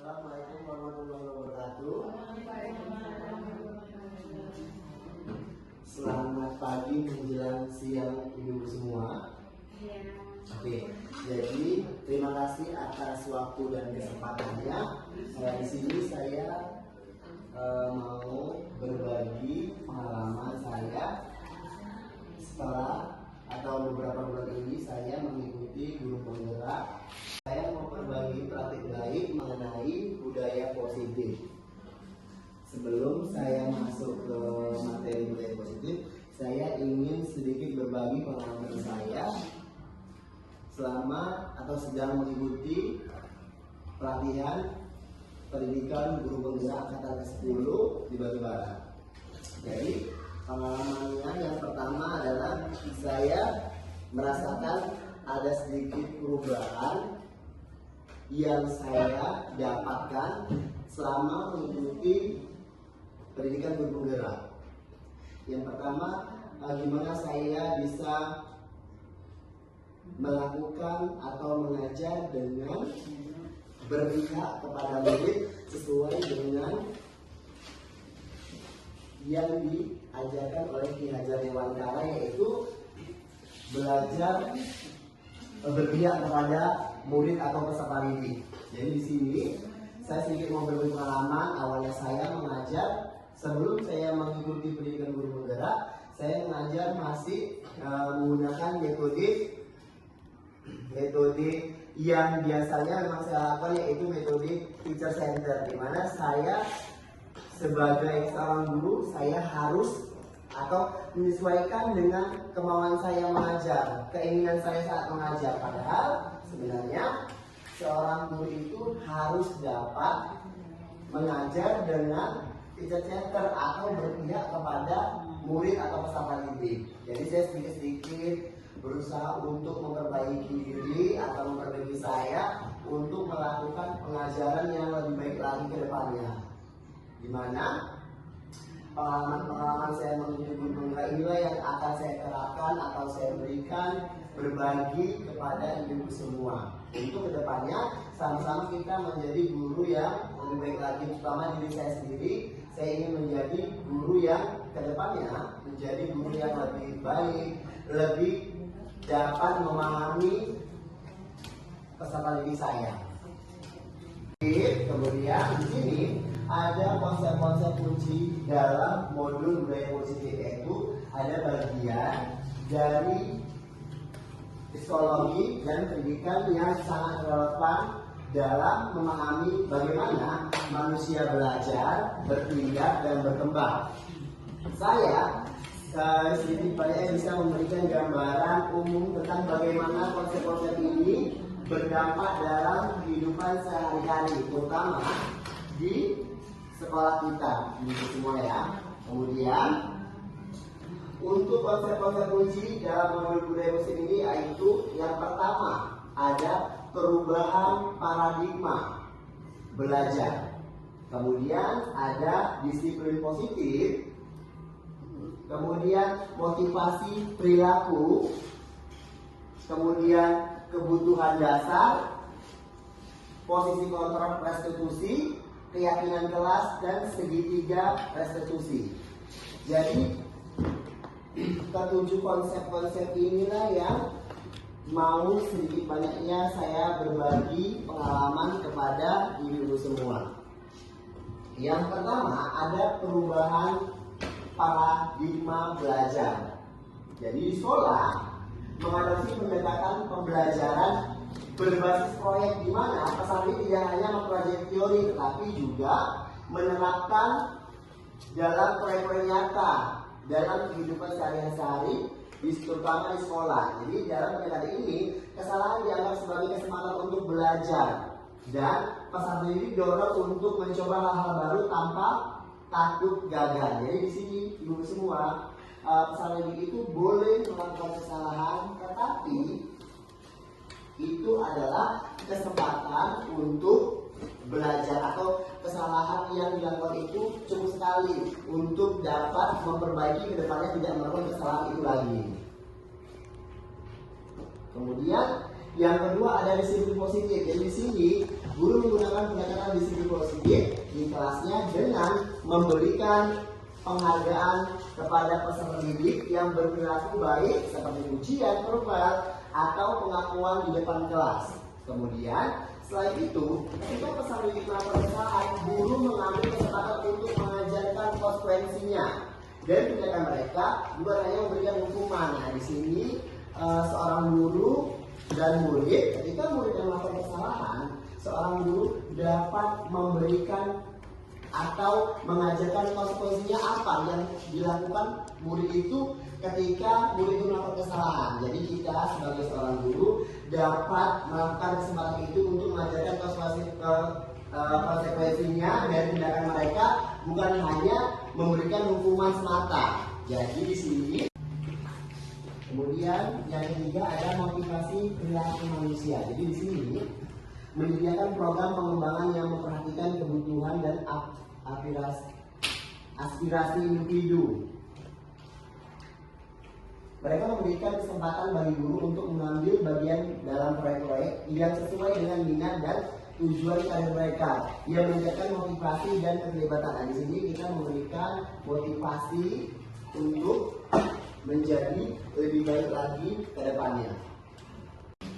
Assalamualaikum warahmatullahi wabarakatuh. Selamat pagi menjelang siang ibu semua. Oke, jadi terima kasih atas waktu dan kesempatannya. Di sini saya mau berbagi pengalaman saya setelah atau beberapa bulan ini saya mengikuti guru penggerak. Saya mau berbagi praktik baik mengenai budaya positif. Sebelum saya masuk ke materi budaya positif, saya ingin sedikit berbagi pengalaman saya selama atau sedang mengikuti pelatihan pendidikan guru penggerak angkatan ke-10 di Batu Bara. Jadi pengalamannya yang pertama adalah saya merasakan ada sedikit perubahan yang saya dapatkan selama mengikuti pendidikan guru penggerak. Yang pertama, gimana saya bisa melakukan atau mengajar dengan berpihak kepada murid sesuai dengan yang diajarkan oleh Ki Hajar Dewantara, yaitu belajar berpihak kepada murid atau peserta didik. Jadi di sini saya sedikit mau berbagi pengalaman. Awalnya saya mengajar sebelum saya mengikuti pendidikan guru penggerak, saya mengajar masih menggunakan metode yang biasanya memang saya lakukan, yaitu metode teacher center, di mana saya sebagai seorang guru saya harus atau menyesuaikan dengan kemauan saya mengajar, keinginan saya saat mengajar. Padahal sebenarnya seorang guru itu harus dapat mengajar dengan teacher center atau berpihak kepada murid atau peserta didik. Jadi saya sedikit-sedikit berusaha untuk memperbaiki diri atau memperbaiki saya untuk melakukan pengajaran yang lebih baik lagi ke depannya. Dimana pengalaman-pengalaman saya mengikuti guru penggerak inilah yang akan saya terapkan atau saya berikan, berbagi kepada ibu semua. Untuk kedepannya sama-sama kita menjadi guru yang lebih baik lagi, terutama diri saya sendiri. Saya ingin menjadi guru yang kedepannya menjadi guru yang lebih baik, lebih dapat memahami peserta didik saya. Kemudian di sini ada konsep-konsep kunci dalam modul budaya positif, yaitu ada bagian dari psikologi dan pendidikan yang sangat relevan dalam memahami bagaimana manusia belajar, bertindak, dan berkembang. Saya sedikit banyak bisa memberikan gambaran umum tentang bagaimana konsep-konsep ini berdampak dalam kehidupan sehari-hari, terutama di sekolah kita ini semua ya. Kemudian untuk konsep-konsep kunci dalam modul budaya positif ini, yaitu yang pertama ada perubahan paradigma belajar. Kemudian ada disiplin positif. Kemudian motivasi perilaku. Kemudian kebutuhan dasar, posisi kontrol restitusi, keyakinan kelas, dan segitiga restitusi. Jadi ketujuh konsep-konsep inilah yang mau sedikit banyaknya saya berbagi pengalaman kepada ibu-ibu semua. Yang pertama ada perubahan paradigma belajar. Jadi di sekolah mengadopsi pendekatan pembelajaran berbasis proyek, di mana pesan ini tidak hanya mempelajari teori tetapi juga menerapkan dalam proyek-proyek nyata dalam kehidupan sehari-hari, terutama di sekolah. Jadi dalam pendekatan ini kesalahan dianggap sebagai kesempatan untuk belajar dan peserta didik dorong untuk mencoba hal-hal baru tanpa takut gagal. Jadi di sini ibu semua, peserta didik itu boleh melakukan kesalahan, tetapi itu adalah kesempatan untuk belajar, atau kesalahan yang dilakukan itu cukup sekali untuk dapat memperbaiki kedepannya, tidak melakukan kesalahan itu lagi. Kemudian yang kedua ada disiplin positif. Jadi di sini guru menggunakan pendekatan disiplin positif di kelasnya dengan memberikan penghargaan kepada peserta didik yang berperilaku baik seperti ujian verbal atau pengakuan di depan kelas. Kemudian selain itu, ketika peserta didik melakukan kesalahan, guru mengambil kesempatan untuk mengajarkan konsekuensinya dan tindakan mereka bukan hanya memberikan hukuman. Nah, di sini seorang guru dan murid, ketika murid yang melakukan kesalahan, seorang guru dapat memberikan atau mengajarkan konsekuensinya apa yang dilakukan murid itu ketika murid itu melakukan kesalahan. Jadi kita sebagai seorang guru dapat melakukan kesempatan itu untuk mengajarkan konsekuensinya dan tindakan mereka, bukan hanya memberikan hukuman semata. Jadi di sini. Kemudian yang ketiga ada motivasi perilaku manusia. Jadi di sini menyediakan program pengembangan yang memperhatikan kebutuhan dan aspirasi individu. Mereka memberikan kesempatan bagi guru untuk mengambil bagian dalam proyek-proyek yang sesuai dengan minat dan tujuan karir mereka. Yang meningkatkan motivasi dan keterlibatan. Nah, di sini kita memberikan motivasi untuk menjadi lebih baik lagi ke depannya.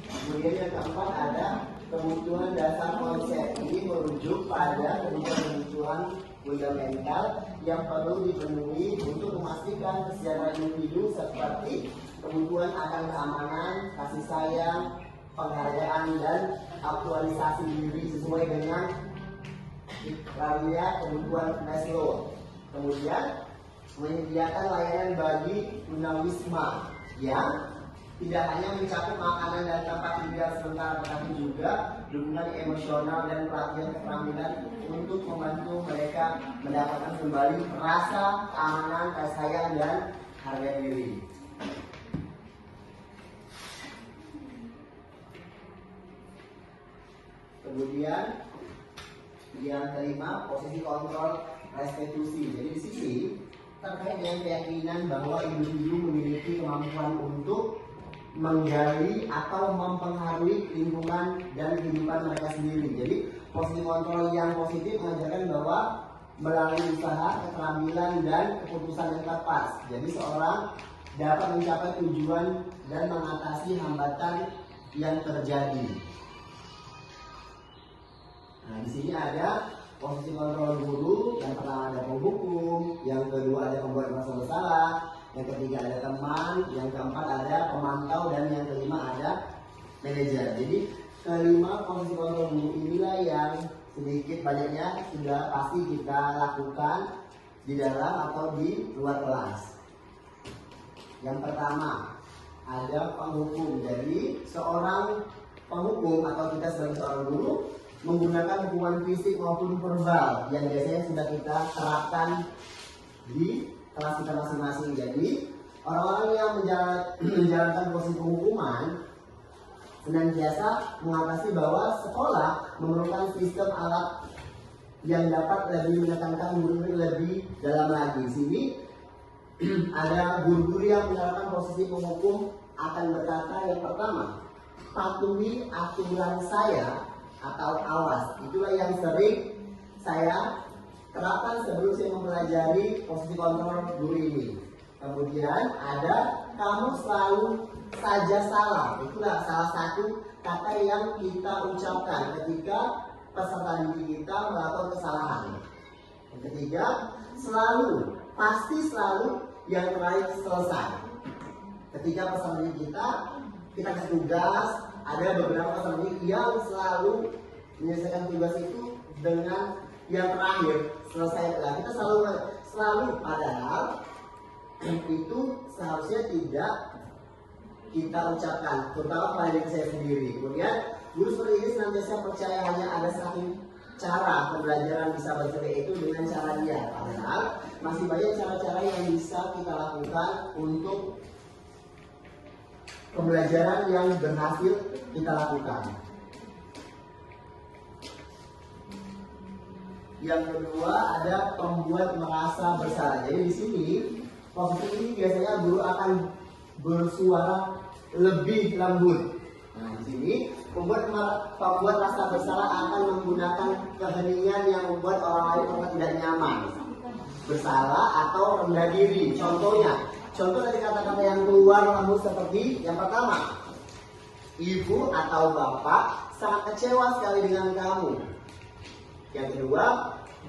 Kemudian yang keempat ada kebutuhan dasar konsep. Ini merujuk pada kebutuhan fundamental yang perlu dipenuhi untuk memastikan kesejahteraan individu seperti kebutuhan akan keamanan, kasih sayang, penghargaan dan aktualisasi diri sesuai dengan kriteria kebutuhan Maslow. Kemudian menyediakan layanan bagi tunawisma yang tidak hanya mencakup makanan dan tempat tinggal sementara, tetapi juga dukungan emosional dan pelatihan keterampilan untuk membantu mereka mendapatkan kembali rasa keamanan, kasih sayang dan harga diri. Kemudian yang kelima, posisi kontrol restitusi. Jadi di sini terkait dengan keyakinan bahwa individu memiliki kemampuan untuk menggali atau mempengaruhi lingkungan dan kehidupan mereka sendiri. Jadi posisi kontrol yang positif mengajarkan bahwa melalui usaha, keterampilan dan keputusan yang tepat, jadi seorang dapat mencapai tujuan dan mengatasi hambatan yang terjadi. Nah, di sini ada posisi kontrol guru. Yang pertama ada penghukum, yang kedua ada pembuat merasa bersalah, yang ketiga ada teman, yang keempat ada pemantau, dan yang kelima ada manajer. Jadi kelima posisi kontrol guru inilah yang sedikit banyaknya sudah pasti kita lakukan di dalam atau di luar kelas. Yang pertama ada penghukum. Jadi seorang penghukum atau kita sebagai seorang guru menggunakan hukuman fisik maupun verbal yang biasanya sudah kita terapkan di kelas kita masing-masing. Jadi orang-orang yang menjalankan proses penghukuman senantiasa mengatasi bahwa sekolah memerlukan sistem alat yang dapat lebih menekankan murid lebih dalam lagi. Di sini ada guru-guru yang menjalankan posisi penghukum akan berkata yang pertama, patuhi aturan saya atau awas. Itulah yang sering saya terapkan sebelum saya mempelajari posisi kontrol guru ini. Kemudian ada kamu selalu saja salah. Itulah salah satu kata yang kita ucapkan ketika peserta didik kita melakukan kesalahan. Yang ketiga, selalu, pasti selalu, yang terakhir selesai. Ketika peserta didik kita kasih tugas, ada beberapa peserta didik yang selalu menyelesaikan tugas itu dengan yang terakhir selesai. Nah, kita selalu padahal itu seharusnya tidak kita ucapkan, terutama pada diri saya sendiri. Kemudian guru seperti ini senantiasa percaya hanya ada satu cara pembelajaran bisa bercerai, itu dengan cara dia. Padahal masih banyak cara-cara yang bisa kita lakukan untuk pembelajaran yang berhasil kita lakukan. Yang kedua ada pembuat merasa bersalah. Jadi di sini posisi ini biasanya guru akan bersuara lebih lembut. Nah, di sini pembuat rasa bersalah akan menggunakan keheningan yang membuat orang lain merasa tidak nyaman, bersalah atau rendah diri. Contoh dari kata-kata yang keluar lembut seperti yang pertama, ibu atau bapak sangat kecewa sekali dengan kamu. Yang kedua,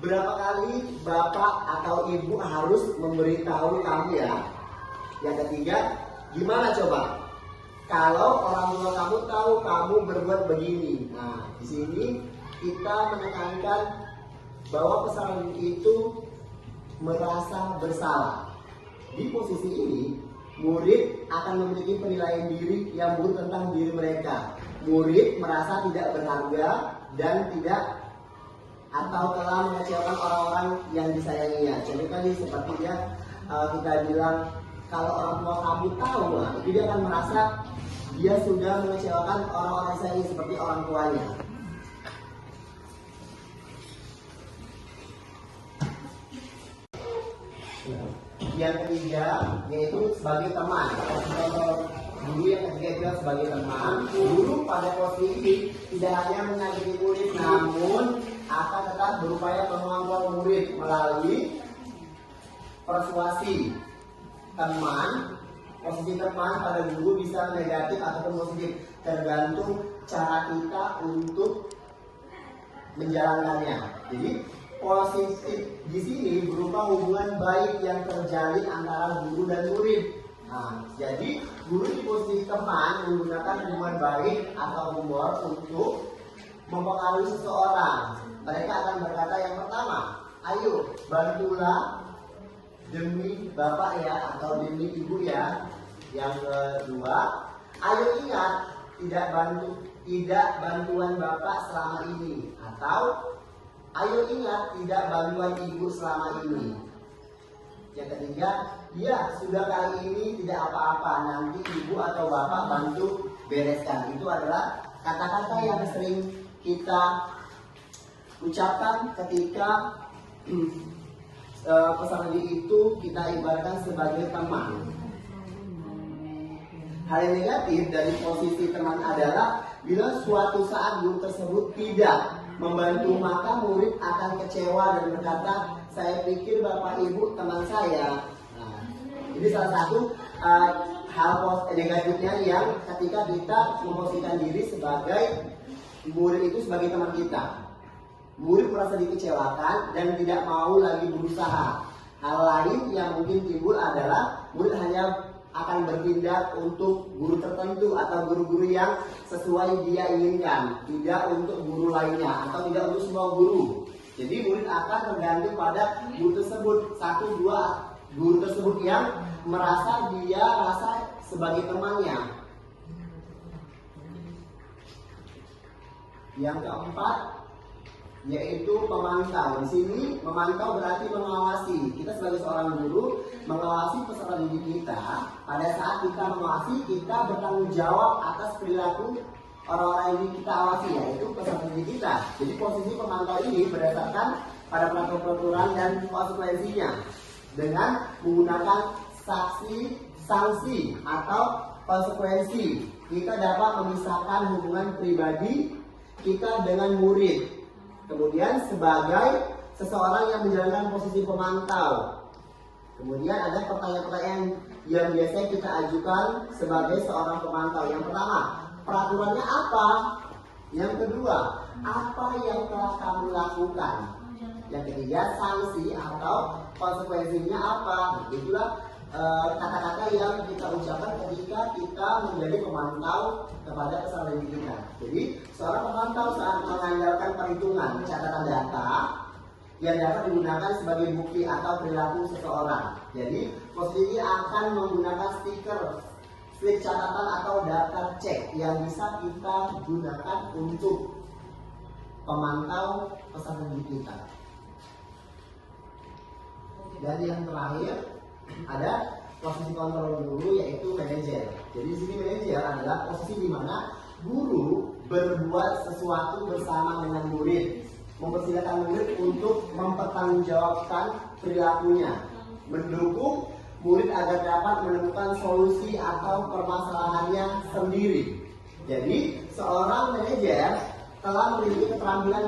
berapa kali bapak atau ibu harus memberitahu kamu ya. Yang ketiga, gimana coba kalau orang tua kamu tahu kamu berbuat begini. Nah, di sini kita menekankan bahwa peserta itu merasa bersalah. Di posisi ini, murid akan memiliki penilaian diri yang buruk tentang diri mereka. Murid merasa tidak berharga dan tidak atau telah mengecewakan orang-orang yang disayanginya. Contohnya nih seperti kita bilang, kalau orang tua kamu tahu, nah, itu dia akan merasa dia sudah mengecewakan orang-orang yang disayangi seperti orang tuanya. Yang ketiga yaitu sebagai teman. Guru yang ketiga itu sebagai teman. Guru pada posisi ini tidak hanya menyakiti murid, namun akan tetap berupaya mengontrol murid melalui persuasi. Posisi teman pada guru bisa negatif ataupun positif, tergantung cara kita untuk menjalankannya. Jadi positif di sini berupa hubungan baik yang terjalin antara guru dan murid. Nah, jadi guru di posisi teman menggunakan hubungan baik atau humor untuk mempengaruhi seseorang. Mereka akan berkata yang pertama, ayo bantulah demi bapak ya, atau demi ibu ya. Yang kedua, ayo ingat tidak bantuan bapak selama ini, atau ayo ingat tidak bantuan ibu selama ini. Yang ketiga, ya sudah kali ini tidak apa-apa, nanti ibu atau bapak bantu bereskan. Itu adalah kata-kata yang sering kita ucapkan ketika peserta didik itu kita ibaratkan sebagai teman. Hal yang negatif dari posisi teman adalah bila suatu saat guru tersebut tidak membantu, maka murid akan kecewa dan berkata, saya pikir bapak ibu teman saya. Nah, ini salah satu hal negatifnya yang ketika kita memposisikan diri sebagai murid itu sebagai teman kita. Murid merasa dikecewakan dan tidak mau lagi berusaha. Hal lain yang mungkin timbul adalah murid hanya akan bertindak untuk guru tertentu atau guru-guru yang sesuai dia inginkan, tidak untuk guru lainnya atau tidak untuk semua guru. Jadi murid akan tergantung pada guru tersebut, 1-2 guru tersebut yang merasa dia rasa sebagai temannya. Yang keempat yaitu pemantau. Di sini memantau berarti mengawasi. Kita sebagai seorang guru mengawasi peserta didik kita. Pada saat kita mengawasi, kita bertanggung jawab atas perilaku orang-orang yang kita awasi, yaitu peserta didik kita. Jadi posisi pemantau ini berdasarkan pada peraturan dan konsekuensinya dengan menggunakan sanksi atau konsekuensi. Kita dapat memisahkan hubungan pribadi kita dengan murid. Kemudian sebagai seseorang yang menjalankan posisi pemantau, kemudian ada pertanyaan-pertanyaan yang biasanya kita ajukan sebagai seorang pemantau. Yang pertama, peraturannya apa? Yang kedua, apa yang telah kamu lakukan? Yang ketiga, sanksi atau konsekuensinya apa? Itulah kata-kata yang kita ucapkan ketika kita menjadi pemantau kepada peserta didik kita. Jadi seorang pemantau saat mengandalkan perhitungan catatan data yang dapat digunakan sebagai bukti atau perilaku seseorang. Jadi posisi ini akan menggunakan slip catatan atau daftar cek yang bisa kita gunakan untuk pemantau peserta didik kita. Dan yang terakhir ada posisi kontrol guru, yaitu manajer. Jadi di sini manajer adalah posisi di mana guru berbuat sesuatu bersama dengan murid, mempersilakan murid untuk mempertanggungjawabkan perilakunya, mendukung murid agar dapat menemukan solusi atau permasalahannya sendiri. Jadi seorang manajer telah memiliki keterampilan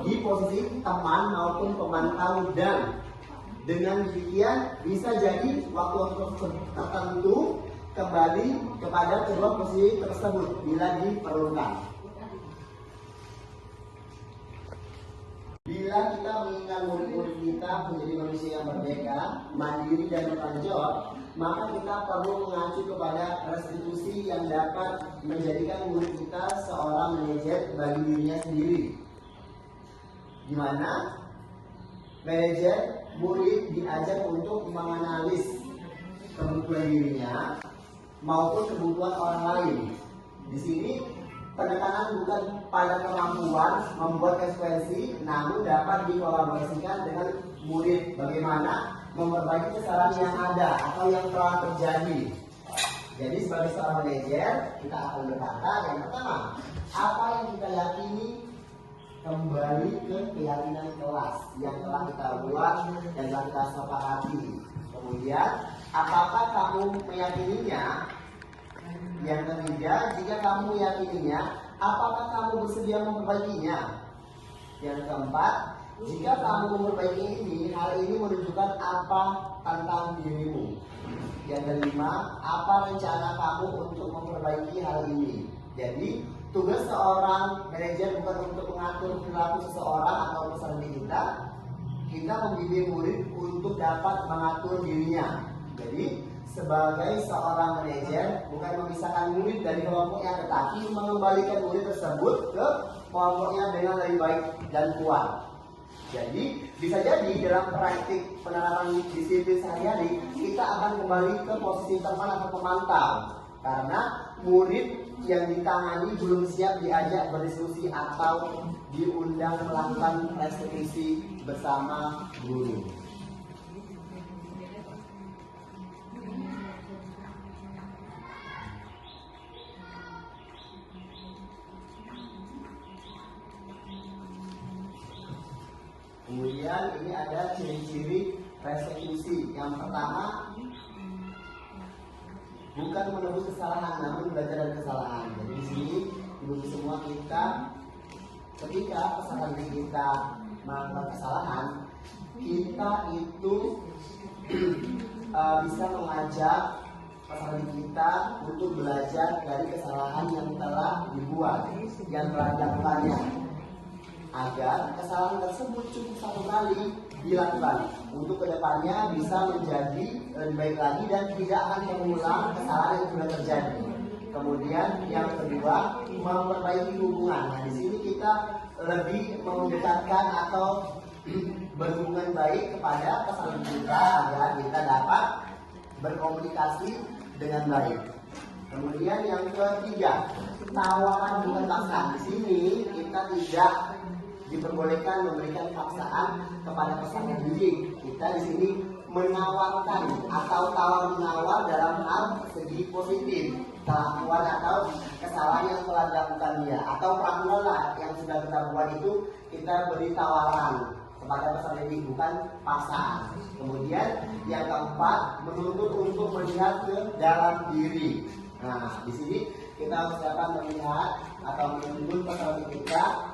di posisi teman maupun pemantau, dan dengan demikian bisa jadi waktu-waktu tertentu kembali kepada kedua posisi tersebut bila diperlukan. Bila kita menginginkan murid-murid kita menjadi manusia yang merdeka, mandiri dan bertanggung jawab, maka kita perlu mengacu kepada restitusi yang dapat menjadikan murid kita seorang manajer bagi dirinya sendiri. Di mana manajer murid diajak untuk menganalisis kebutuhan dirinya maupun kebutuhan orang lain. Di sini penekanan bukan pada kemampuan membuat konsekuensi, namun dapat dikolaborasikan dengan murid bagaimana memperbaiki kesalahan yang ada atau yang telah terjadi. Jadi sebagai seorang manajer kita akan berkata yang pertama, apa yang kita yakini kembali ke keyakinan kelas yang telah kita buat dan telah kita sepakati. Kemudian, apakah kamu meyakininya? Yang ketiga, jika kamu meyakininya, apakah kamu bersedia memperbaikinya? Yang keempat, jika kamu memperbaiki ini, hal ini menunjukkan apa tentang dirimu? Yang kelima, apa rencana kamu untuk memperbaiki hal ini? Jadi, tugas seorang manajer bukan untuk mengatur perilaku seseorang atau peserta kita. Kita membimbing murid untuk dapat mengatur dirinya. Jadi, sebagai seorang manajer bukan memisahkan murid dari kelompoknya, tetapi mengembalikan murid tersebut ke kelompoknya dengan lebih baik dan kuat. Jadi bisa jadi dalam praktik penerapan disiplin sehari-hari kita akan kembali ke posisi teman atau pemantau, karena murid yang ditangani belum siap diajak berdiskusi atau diundang melakukan restitusi bersama guru. Kemudian ini ada ciri-ciri restitusi. Yang pertama, bukan menebus kesalahan, namun belajar dari kesalahan. Jadi di sini ibu semua kita, ketika peserta didik kita melakukan kesalahan, kita itu bisa mengajak peserta didik kita untuk belajar dari kesalahan yang telah dibuat, yang telah dilakukannya, agar kesalahan tersebut cukup satu kali dilakukan untuk kedepannya bisa menjadi lebih baik lagi dan tidak akan mengulang kesalahan yang sudah terjadi. Kemudian yang kedua, memperbaiki hubungan. Nah, di sini kita lebih mendekatkan atau berhubungan baik kepada peserta kita agar kita dapat berkomunikasi dengan baik. Kemudian yang ketiga, tawaran bukan paksaan. Di sini kita tidak diperbolehkan memberikan paksaan kepada peserta didik. Kita di sini menawarkan atau tawar-menawar dalam hal segi positif, kelakuan atau kesalahan yang telah dilakukan dia, atau peraturan lah yang sudah kita buat itu kita beri tawaran kepada peserta didik, bukan paksaan. Kemudian yang keempat, menuntut untuk melihat ke dalam diri. Nah, di sini kita harus dapat melihat atau menuntut peserta didik kita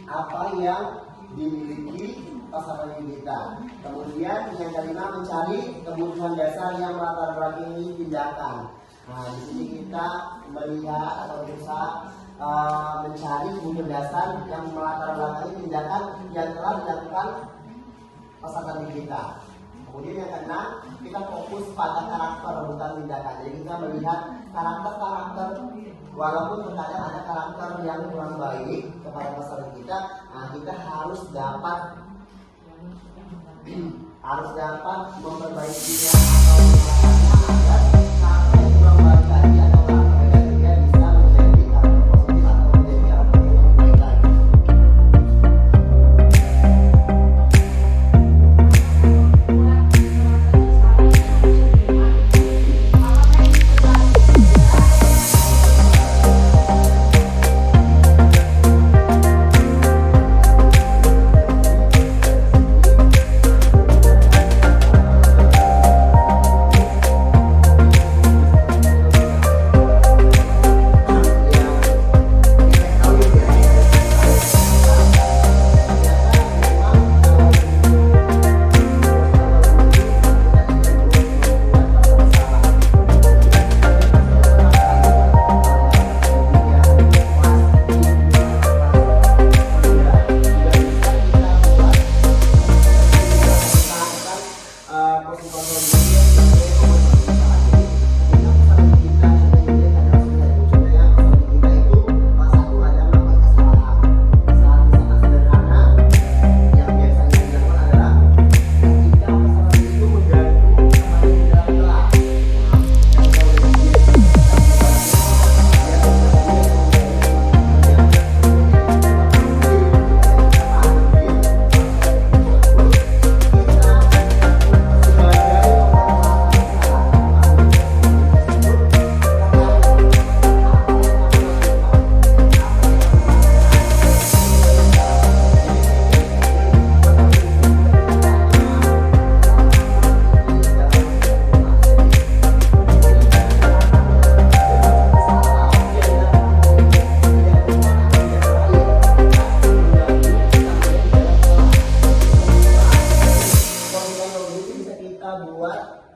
apa yang dimiliki peserta didik kita. Kemudian yang kelima, mencari kebutuhan dasar yang melatar belakangi tindakan. Nah, di sini kita melihat atau berusaha mencari kebutuhan dasar yang melatar belakangi tindakan yang telah dilakukan peserta didik kita. Kemudian yang keenam, kita fokus pada karakter bukan tindakan. Jadi kita melihat karakter-karakter, walaupun terkadang ada karakter yang kurang baik kepada peserta kita, nah kita harus dapat memperbaikinya atau melakukannya agar karakter yang kurang baik tadi atau karakter negatifnya bisa menjadi karakter positif atau menjadi karakter yang lebih baik lagi.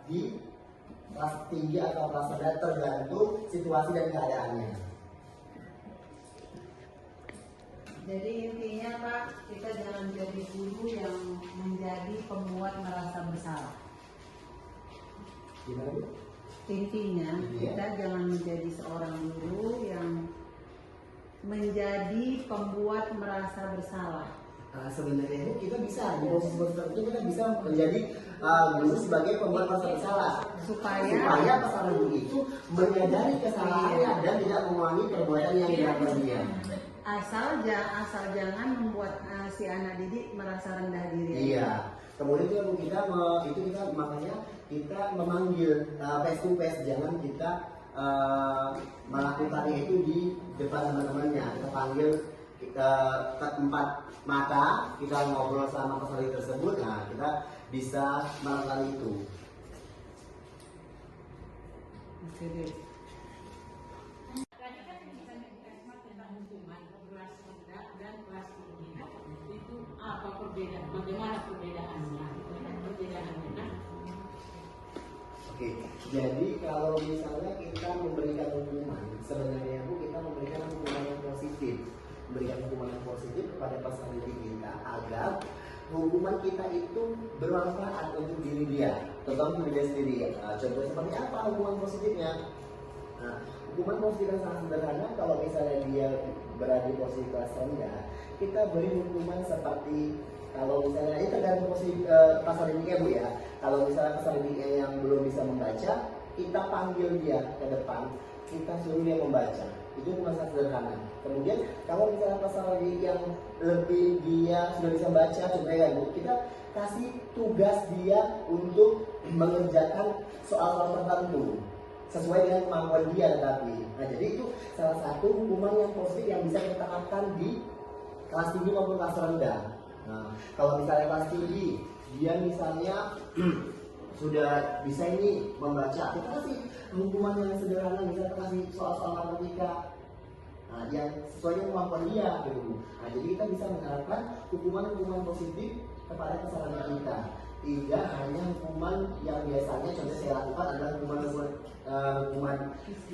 di kelas tinggi atau kelas rendah tergantung situasi dan keadaannya. Jadi intinya Pak, kita jangan jadi guru yang menjadi pembuat merasa bersalah. Gimana Bu? Intinya kita jangan menjadi seorang guru yang menjadi pembuat merasa bersalah. Sebenarnya kita bisa di posisi tertentu kita bisa menjadi guru sebagai pembuat merasa bersalah supaya peserta didik itu menyadari kesalahannya dan tidak mengulangi perbuatan yang dilakukan dia. Asal jangan membuat si anak didik merasa rendah diri. Iya. Kemudian kita makanya kita memanggil face to face, jangan kita melakukannya itu di depan teman-temannya. Kita panggil kita ke tempat mata, kita ngobrol sama peserta tersebut. Nah, kita bisa melakukan itu. Oke deh. Bagaimana perbedaannya? Oke, jadi kalau misalnya kita memberikan hukuman, sebenarnya Bu, kita memberikan hukuman yang positif, kepada peserta didik kita agar hukuman kita itu bermanfaat untuk diri dia, terutama diri dia sendiri. Contoh seperti apa hukuman positifnya? Nah, hukuman positif yang sangat sederhana. Kalau misalnya dia berada di posisi kelas rendah, kita beri hukuman seperti, kalau misalnya ini tergantung posisi peserta didiknya Bu ya. Kalau misalnya peserta didiknya yang belum bisa membaca, kita panggil dia ke depan, kita suruh dia membaca. Itu hukuman sangat sederhana. Kemudian kalau misalnya peserta didik yang dia sudah bisa baca, contohnya Bu, kita kasih tugas dia untuk mengerjakan soal-soal tertentu sesuai dengan kemampuan dia tetapi. Nah, jadi itu salah satu hukuman yang positif yang bisa kita terapkan di kelas tinggi maupun kelas rendah. Nah, kalau misalnya kelas tinggi, dia misalnya sudah bisa ini membaca, kita kasih hukuman yang sederhana, misalnya kita kasih soal-soal matematika yang sesuai dengan kemampuan dia gitu. Nah, jadi kita bisa menerapkan hukuman-hukuman positif kepada peserta kita. Tidak hanya hukuman yang biasanya contoh saya lakukan adalah hukuman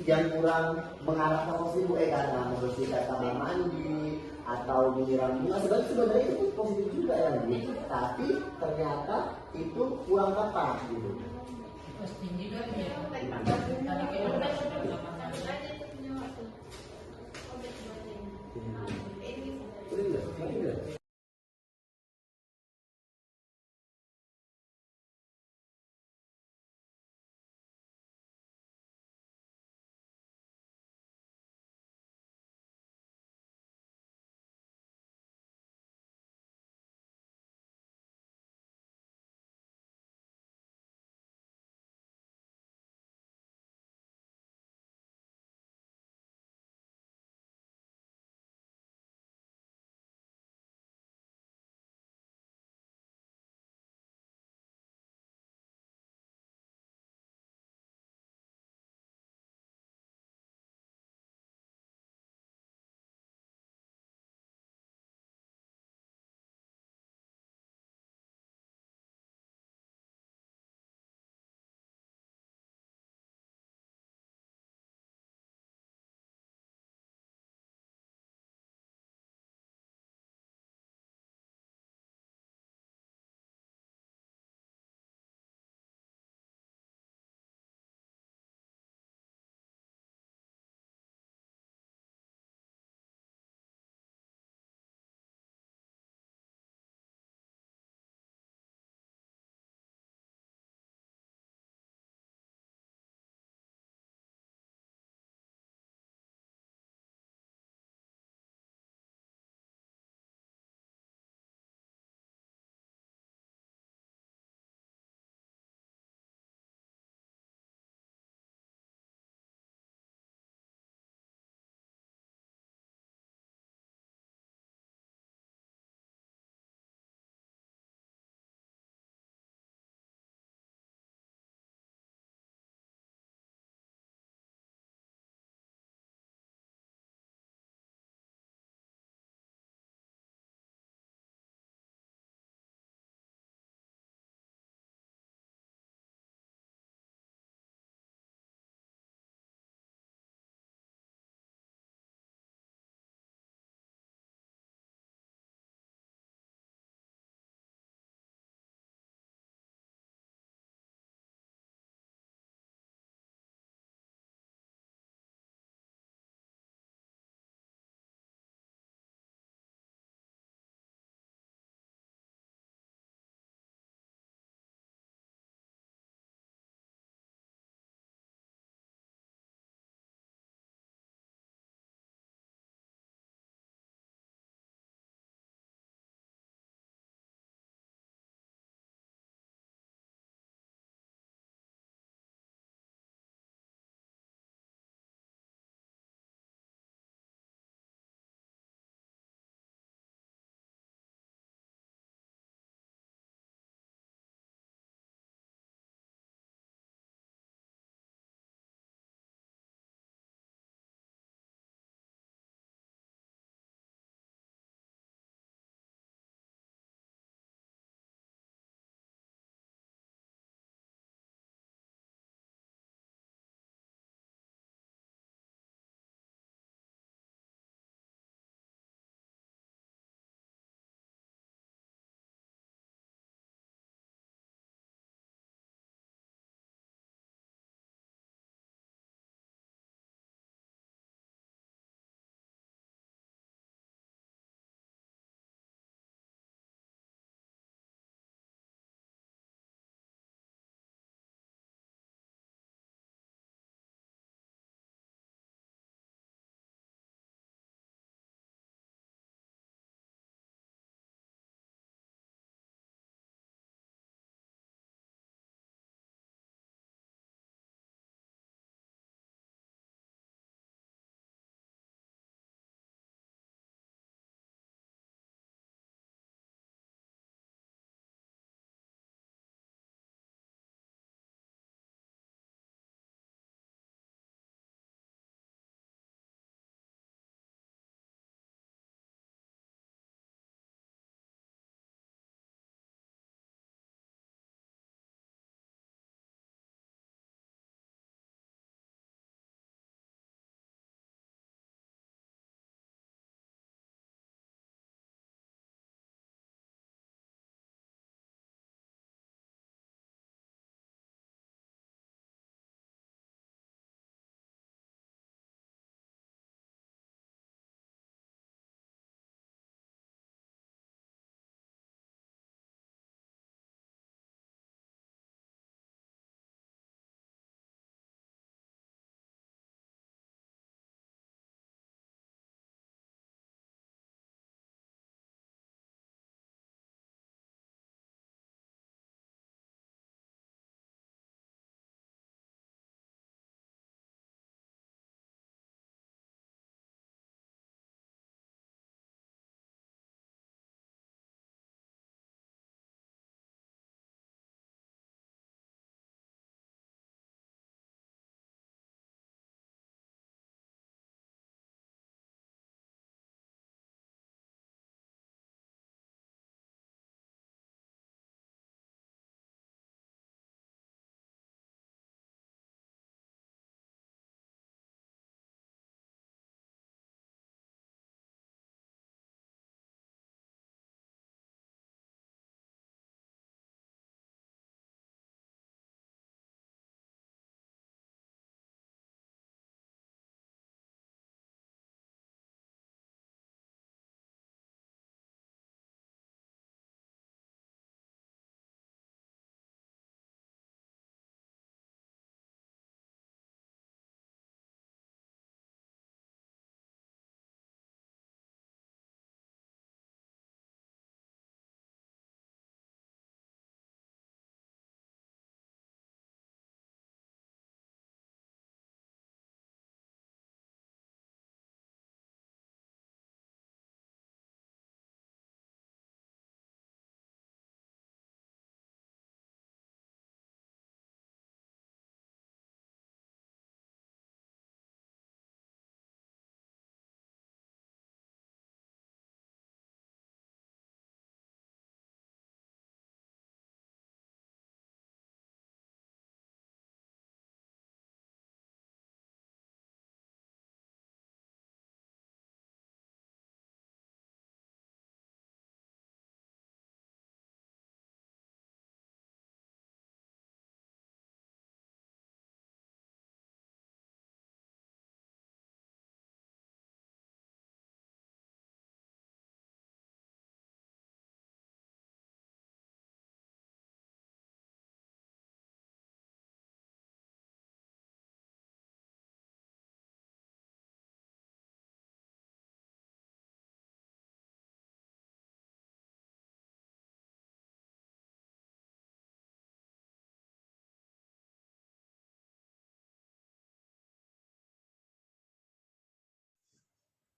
yang kurang mengarahkan positif, karena membersihkan kamar mandi atau menyiram bunga. Sebenarnya itu positif juga ya Bu, tapi ternyata itu kurang tepat gitu.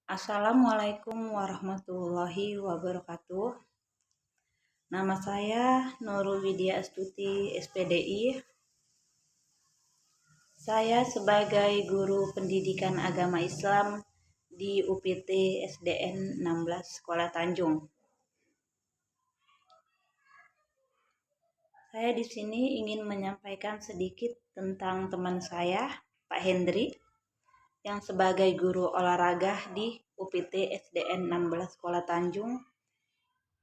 Assalamualaikum warahmatullahi wabarakatuh. Nama saya Nurul Widya Astuti, SPDI. Saya sebagai guru pendidikan agama Islam di UPT SDN 16 Sekolah Tanjung. Saya di sini ingin menyampaikan sedikit tentang teman saya, Pak Hendri, yang sebagai guru olahraga di UPT SDN 16 Sekolah Tanjung,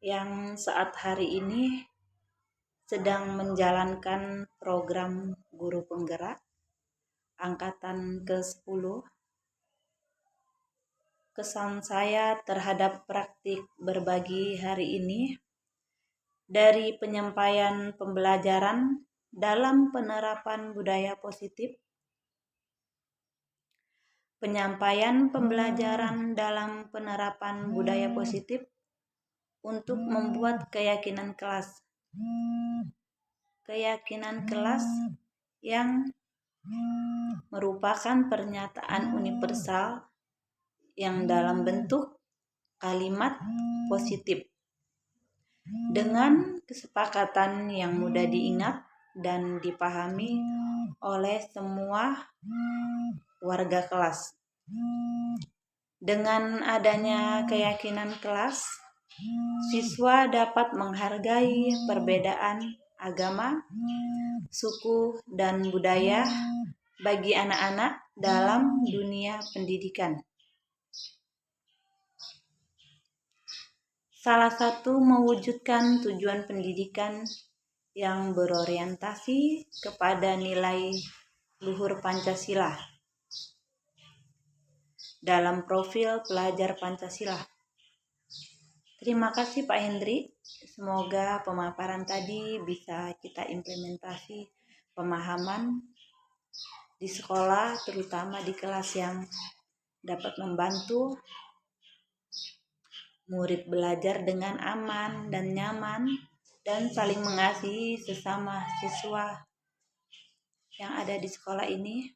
yang saat hari ini sedang menjalankan program guru penggerak angkatan ke-10. Kesan saya terhadap praktik berbagi hari ini dari penyampaian pembelajaran dalam penerapan budaya positif, penyampaian pembelajaran dalam penerapan budaya positif untuk membuat keyakinan kelas yang merupakan pernyataan universal yang dalam bentuk kalimat positif dengan kesepakatan yang mudah diingat dan dipahami oleh semua warga kelas. Dengan adanya keyakinan kelas, siswa dapat menghargai perbedaan agama, suku, dan budaya bagi anak-anak dalam dunia pendidikan. Salah satu mewujudkan tujuan pendidikan yang berorientasi kepada nilai luhur Pancasila dalam profil pelajar Pancasila. Terima kasih Pak Hendri. Semoga pemaparan tadi bisa kita implementasi pemahaman di sekolah, terutama di kelas, yang dapat membantu murid belajar dengan aman dan nyaman dan saling mengasihi sesama siswa yang ada di sekolah ini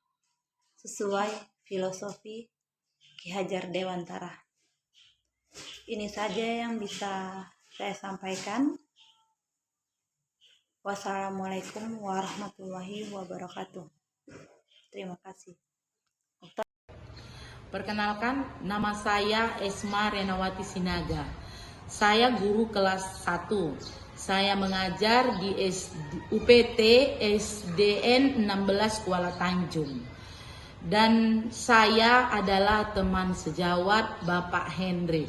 sesuai filosofi Ki Hajar Dewantara. Ini saja yang bisa saya sampaikan. Wassalamualaikum warahmatullahi wabarakatuh. Terima kasih. Perkenalkan, nama saya Esma Renawati Sinaga. Saya guru kelas 1. Saya mengajar di UPT SDN 16 Kuala Tanjung. Dan saya adalah teman sejawat Bapak Hendrik.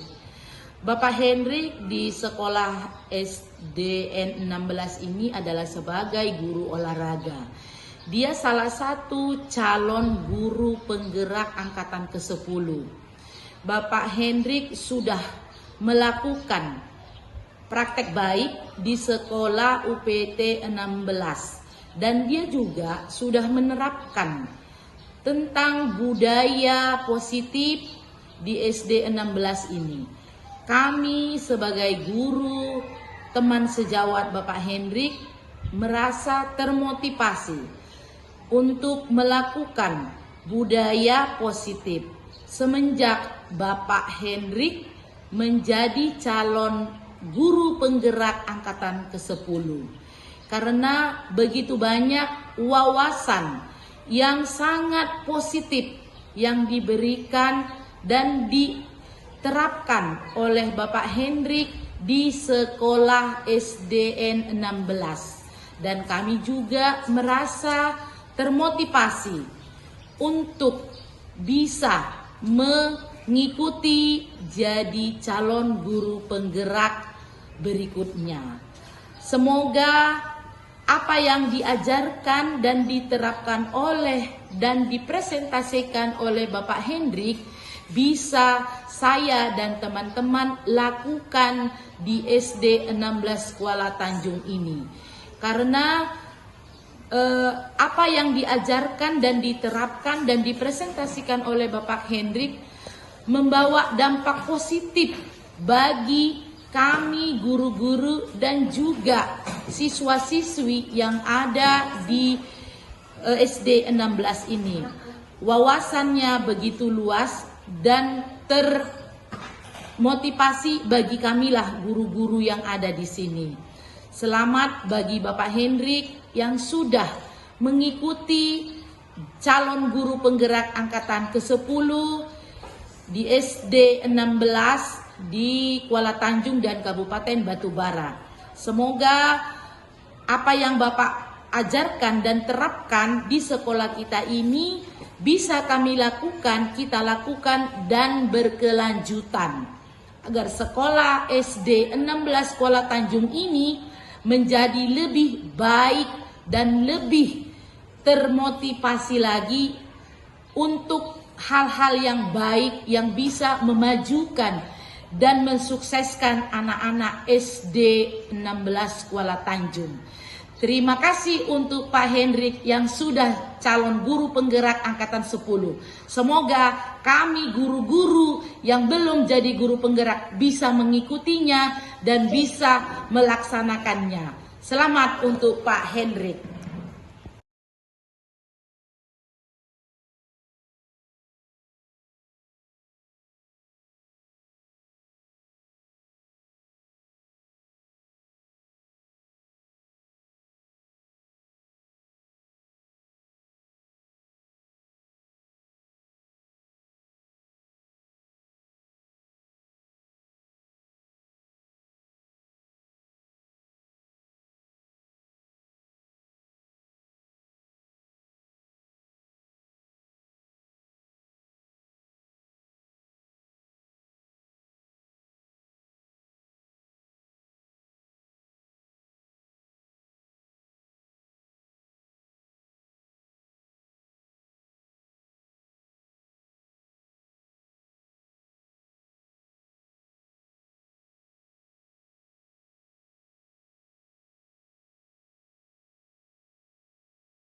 Bapak Hendrik di sekolah SDN 16 ini adalah sebagai guru olahraga. Dia salah satu calon guru penggerak angkatan ke-10. Bapak Hendrik sudah melakukan praktek baik di sekolah UPT 16 dan dia juga sudah menerapkan tentang budaya positif di SD 16 ini. Kami sebagai guru, teman sejawat Bapak Hendrik merasa termotivasi untuk melakukan budaya positif semenjak Bapak Hendrik menjadi calon guru penggerak angkatan ke-10. Karena begitu banyak wawasan yang sangat positif yang diberikan dan diterapkan oleh Bapak Hendrik di sekolah SDN 16. Dan kami juga merasa termotivasi untuk bisa mengikuti jadi calon guru penggerak berikutnya. Semoga apa yang diajarkan dan diterapkan oleh dan dipresentasikan oleh Bapak Hendrik bisa saya dan teman-teman lakukan di SD 16 Kuala Tanjung ini. Karena apa yang diajarkan dan diterapkan dan dipresentasikan oleh Bapak Hendrik membawa dampak positif bagi kami guru-guru dan juga siswa-siswi yang ada di SD 16 ini. Wawasannya begitu luas dan termotivasi bagi kamilah guru-guru yang ada di sini. Selamat bagi Bapak Hendrik yang sudah mengikuti calon guru penggerak angkatan ke-10 di SD 16 di Kuala Tanjung dan Kabupaten Batubara. Semoga apa yang Bapak ajarkan dan terapkan di sekolah kita ini bisa kami lakukan, kita lakukan dan berkelanjutan. Agar sekolah SD 16 Kuala Tanjung ini menjadi lebih baik dan lebih termotivasi lagi untuk hal-hal yang baik yang bisa memajukan dan mensukseskan anak-anak SD 16 Kuala Tanjung. Terima kasih untuk Pak Hendrik yang sudah calon guru penggerak angkatan 10. Semoga kami guru-guru yang belum jadi guru penggerak bisa mengikutinya dan bisa melaksanakannya. Selamat untuk Pak Hendrik.